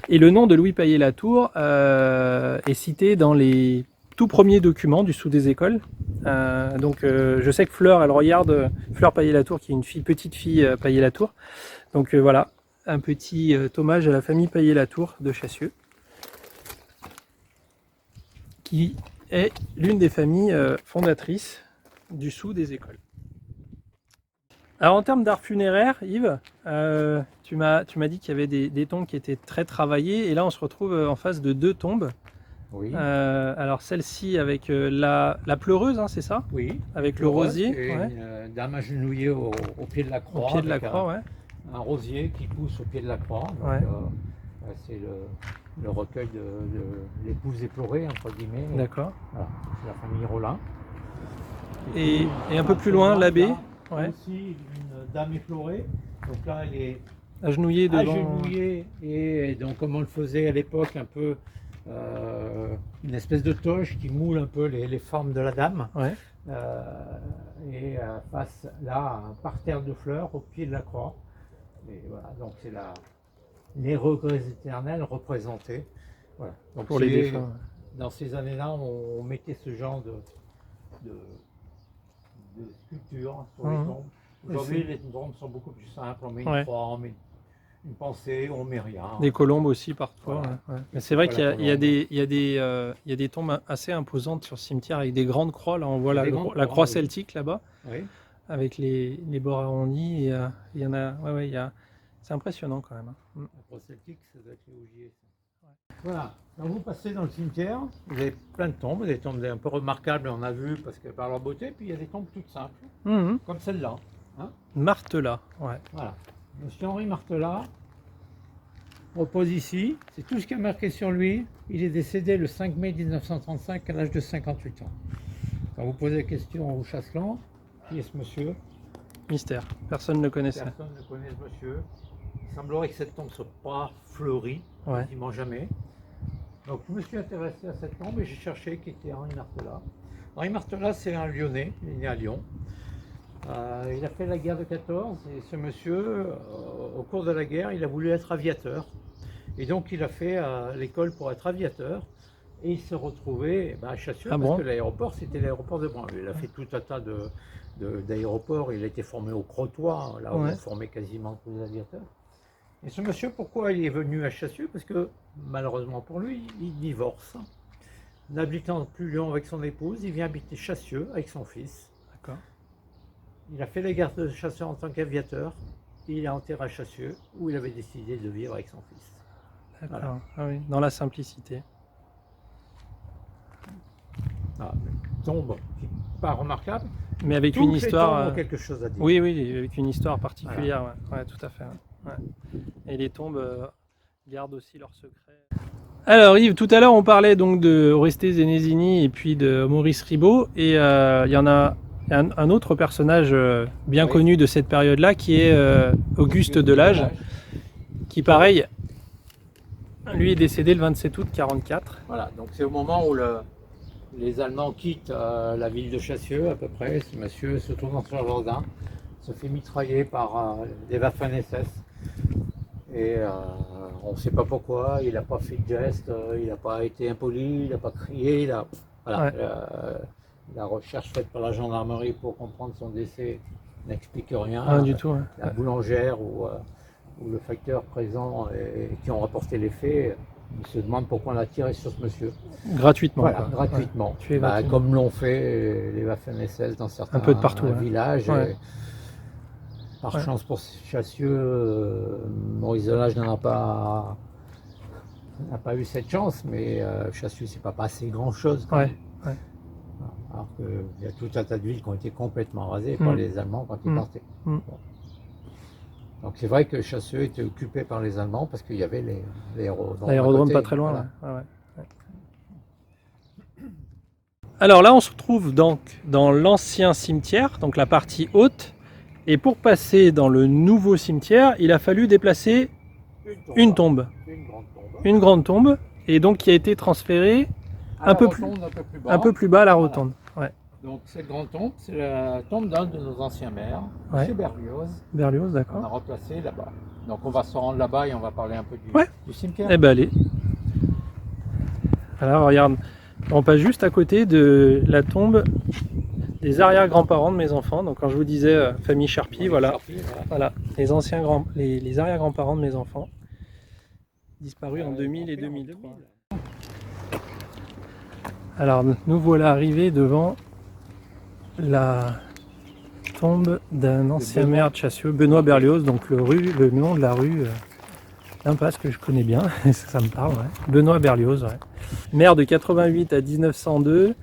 Et le nom de Louis Paillé-Latour est cité dans les tout premiers documents du Sous des Écoles. Donc je sais que Fleur, elle regarde Fleur Paillé-Latour, qui est une petite fille Paillé-Latour. Donc voilà. Un petit hommage à la famille Paillé-Latour de Chassieux, qui est l'une des familles fondatrices du Sous des Écoles. Alors en termes d'art funéraire, Yves, tu m'as dit qu'il y avait des tombes qui étaient très travaillées, et là on se retrouve en face de deux tombes. Oui. Alors celle-ci avec la pleureuse, hein, c'est ça? Oui. Avec le rosier. Et une dame agenouillée au pied de la croix. Au pied de la croix, ouais. Un rosier qui pousse au pied de la croix. C'est le recueil de l'épouse éplorée, entre guillemets. D'accord. Voilà, c'est la famille Rollin. Et un peu plus loin, l'abbé. Aussi une dame éplorée. Donc là, elle est agenouillée devant. Agenouillée, et donc comme on le faisait à l'époque, un peu une espèce de toche qui moule un peu les formes de la dame. Ouais. Et face là, un parterre de fleurs au pied de la croix. Et voilà, donc c'est les regrets éternels représentés. Voilà. Donc pour les défunts. Dans ces années-là, on mettait ce genre de sculpture sur les tombes. Aujourd'hui, les tombes sont beaucoup plus simples. On met une croix, on met une pensée, on met rien. Des colombes aussi parfois. Voilà. Ouais. Mais c'est vrai qu'il y a des tombes assez imposantes sur le cimetière avec des grandes croix. Là, on voit la croix celtique là-bas, avec les bords arrondis. Et il y en a. C'est impressionnant quand même. Hein. La croix celtique, ça doit être les Augiers. Voilà, quand vous passez dans le cimetière, vous avez plein de tombes, des tombes un peu remarquables, on a vu, parce que par leur beauté, puis il y a des tombes toutes simples, comme celle-là. Hein. Martelat, ouais. Voilà. Monsieur Henri Martelat repose ici, c'est tout ce qui a marqué sur lui. Il est décédé le 5 mai 1935 à l'âge de 58 ans. Quand vous posez la question au Chasselan, qui est ce monsieur? Mystère, personne ne le connaissait. Personne ne connaît ce monsieur. Il semblerait que cette tombe ne soit pas fleurie, Ouais. quasiment jamais. Donc je me suis intéressé à cette tombe et j'ai cherché qui était Henri Martelat. Henri Martelat, c'est un Lyonnais, il est né à Lyon. Il a fait la guerre de 14 et ce monsieur, au cours de la guerre, il a voulu être aviateur. Et donc il a fait l'école pour être aviateur. Et il s'est retrouvé à Chassieux, parce que l'aéroport, c'était l'aéroport de Branle. Il a fait tout un tas d'aéroports. Il a été formé au Crotoy, là où on formait quasiment tous les aviateurs. Et ce monsieur, pourquoi il est venu à Chassieux? Parce que, malheureusement pour lui, il divorce. N'habitant plus Lyon avec son épouse, il vient habiter Chassieux avec son fils. D'accord. Il a fait la guerre de Chassieux en tant qu'aviateur. Il est enterré à Chassieux, où il avait décidé de vivre avec son fils. D'accord. Voilà. Ah oui, dans la simplicité. Une tombe qui n'est pas remarquable. Mais avec Toutes une histoire. Les tombes ont quelque chose à dire. Oui, avec une histoire particulière. Voilà. Ouais, tout à fait. Ouais. Et les tombes gardent aussi leurs secrets. Alors Yves, tout à l'heure on parlait donc de Oreste Zenésini et puis de Maurice Ribot. Et il y en a un autre personnage bien connu de cette période-là qui est Auguste Delage, qui pareil, lui est décédé le 27 août 1944. Voilà, donc c'est au moment où les Allemands quittent la ville de Chassieux à peu près. Ce monsieur se tourne sur Jourdain, se fait mitrailler par des Waffen-SS. Et on ne sait pas pourquoi, il n'a pas fait de geste, il n'a pas été impoli, il n'a pas crié. La recherche faite par la gendarmerie pour comprendre son décès n'explique rien. Rien du tout. La boulangère ou le facteur présent et qui ont rapporté les faits, ils se demandent pourquoi on a tiré sur ce monsieur. Gratuitement. Voilà, gratuitement. Comme l'ont fait les Waffen-SS dans certains villages. Par chance pour Chassieux, Maurice Delage n'a pas eu cette chance, mais Chassieux, c'est pas passé grand-chose. Alors qu'il y a tout un tas de villes qui ont été complètement rasées par les Allemands quand ils partaient. Bon. Donc c'est vrai que Chassieux était occupé par les Allemands parce qu'il y avait l'aérodrome pas très loin. Voilà. Alors là, on se trouve donc dans l'ancien cimetière, donc la partie haute. Et pour passer dans le nouveau cimetière, il a fallu déplacer une tombe. Une grande tombe, et donc qui a été transférée un peu plus bas à la rotonde. Voilà. Donc cette grande tombe, c'est la tombe d'un de nos anciens maires, M. Berlioz. Berlioz, d'accord. On a replacé là-bas. Donc on va se rendre là-bas et on va parler un peu du cimetière. Eh ben allez. Alors regarde, on passe juste à côté de la tombe des arrière-grands-parents de mes enfants. Donc quand je vous disais famille Charpie, voilà. Les arrière-grands-parents de mes enfants, disparus en 2000 et 2003. Alors nous voilà arrivés devant la tombe d'un ancien maire de Chassieux, Benoît Berlioz, donc le nom de la rue, l'impasse que je connais bien, ça me parle, Benoît Berlioz, maire de 88 à 1902.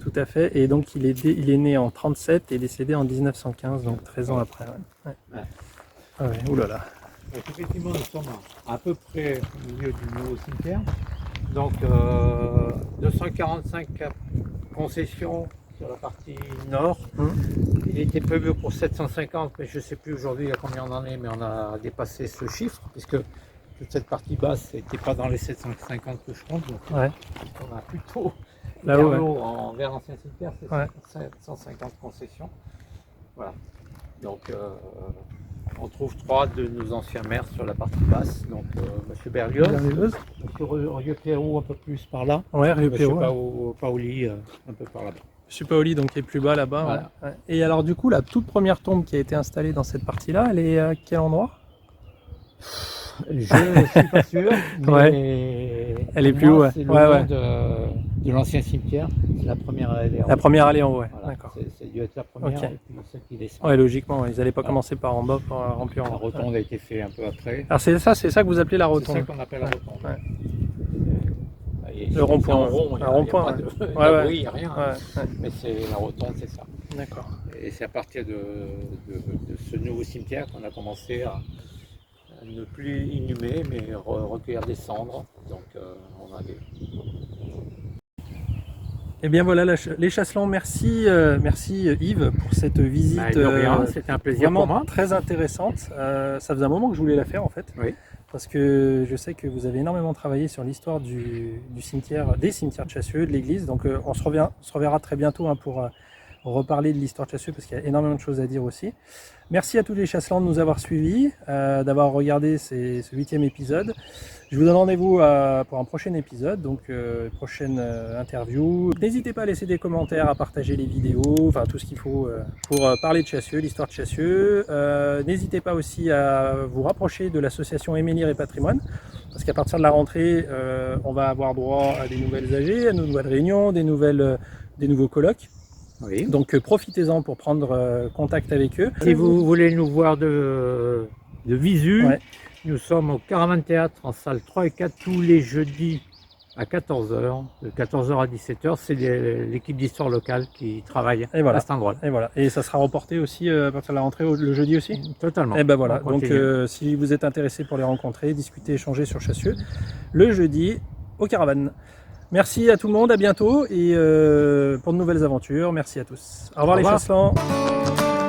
Tout à fait, et donc il est né en 37 et décédé en 1915, donc 13 ans après. Oulala. Donc effectivement, nous sommes à peu près au milieu du nouveau cimetière. Donc 245 concessions sur la partie nord. Il était prévu pour 750, mais je ne sais plus aujourd'hui à combien on en est, mais on a dépassé ce chiffre, puisque toute cette partie basse n'était pas dans les 750 que je compte. Donc on a plutôt... Là-haut, vers l'ancien cimetière, c'est 750 concessions. Voilà. Donc, on trouve 3 de nos anciens maires sur la partie basse. Donc, M. Berlioz, M. Rieux-Pierrot un peu plus par là. Rieux-Pierrot. M. Paoli un peu par là-bas. M. Paoli, donc, qui est plus bas là-bas. Voilà. Et alors, du coup, la toute première tombe qui a été installée dans cette partie-là, elle est à quel endroit? Je ne suis pas sûr, mais elle est plus haut. C'est le long de l'ancien cimetière, c'est la première allée. La première allée en haut, ouais. Voilà, D'accord. c'est dû être la première, Ok. et puis ceux qui descendent. Ouais, logiquement, ouais. Ils n'allaient pas Voilà. commencer par en bas pour remplir La en haut. rotonde a été faite un peu après. Alors c'est ça que vous appelez la C'est rotonde. ça qu'on appelle la rotonde. Ouais. Le rond-point, En rond, il n'y a, rond-point, pas ouais. de Ouais, ouais. bruit, il n'y a rien. Ouais, ouais. Mais c'est la rotonde, c'est ça. D'accord. Et c'est à partir de ce nouveau cimetière qu'on a commencé à ne plus inhumer, mais recueillir des cendres. Donc on a des... Et bien voilà, les Chasselands, merci Yves pour cette visite Bah, de rien, c'était un plaisir vraiment pour moi. très intéressante. Ça faisait un moment que je voulais la faire en fait, Oui. parce que je sais que vous avez énormément travaillé sur l'histoire du cimetière, des cimetières de Chassieux, de l'église. Donc on se reverra très bientôt hein, pour reparler de l'histoire de Chassieux, parce qu'il y a énormément de choses à dire aussi. Merci à tous les Chasselands de nous avoir suivis, d'avoir regardé ce 8e épisode. Je vous donne rendez-vous pour un prochain épisode, donc prochaine interview. N'hésitez pas à laisser des commentaires, à partager les vidéos, enfin tout ce qu'il faut pour parler de Chassieux, l'histoire de Chassieux. N'hésitez pas aussi à vous rapprocher de l'association Émélire et Patrimoine, parce qu'à partir de la rentrée, on va avoir droit à des nouvelles AG, à de nouvelles réunions, des nouveaux colloques. Oui. Donc profitez-en pour prendre contact avec eux. Si vous voulez nous voir de visu, Ouais. nous sommes au Caravan Théâtre en salle 3 et 4 tous les jeudis à 14h. De 14h à 17h, c'est l'équipe d'histoire locale qui travaille Et voilà. à cet endroit. Et voilà. Et ça sera reporté aussi à partir de la rentrée le jeudi aussi. Totalement. Et ben voilà. On Donc continue. si vous êtes intéressé pour les rencontrer, discuter, échanger sur Chassieux, le jeudi au Caravane. Merci à tout le monde, à bientôt et pour de nouvelles aventures. Merci à tous. Au revoir. Au revoir. Les Chasselands.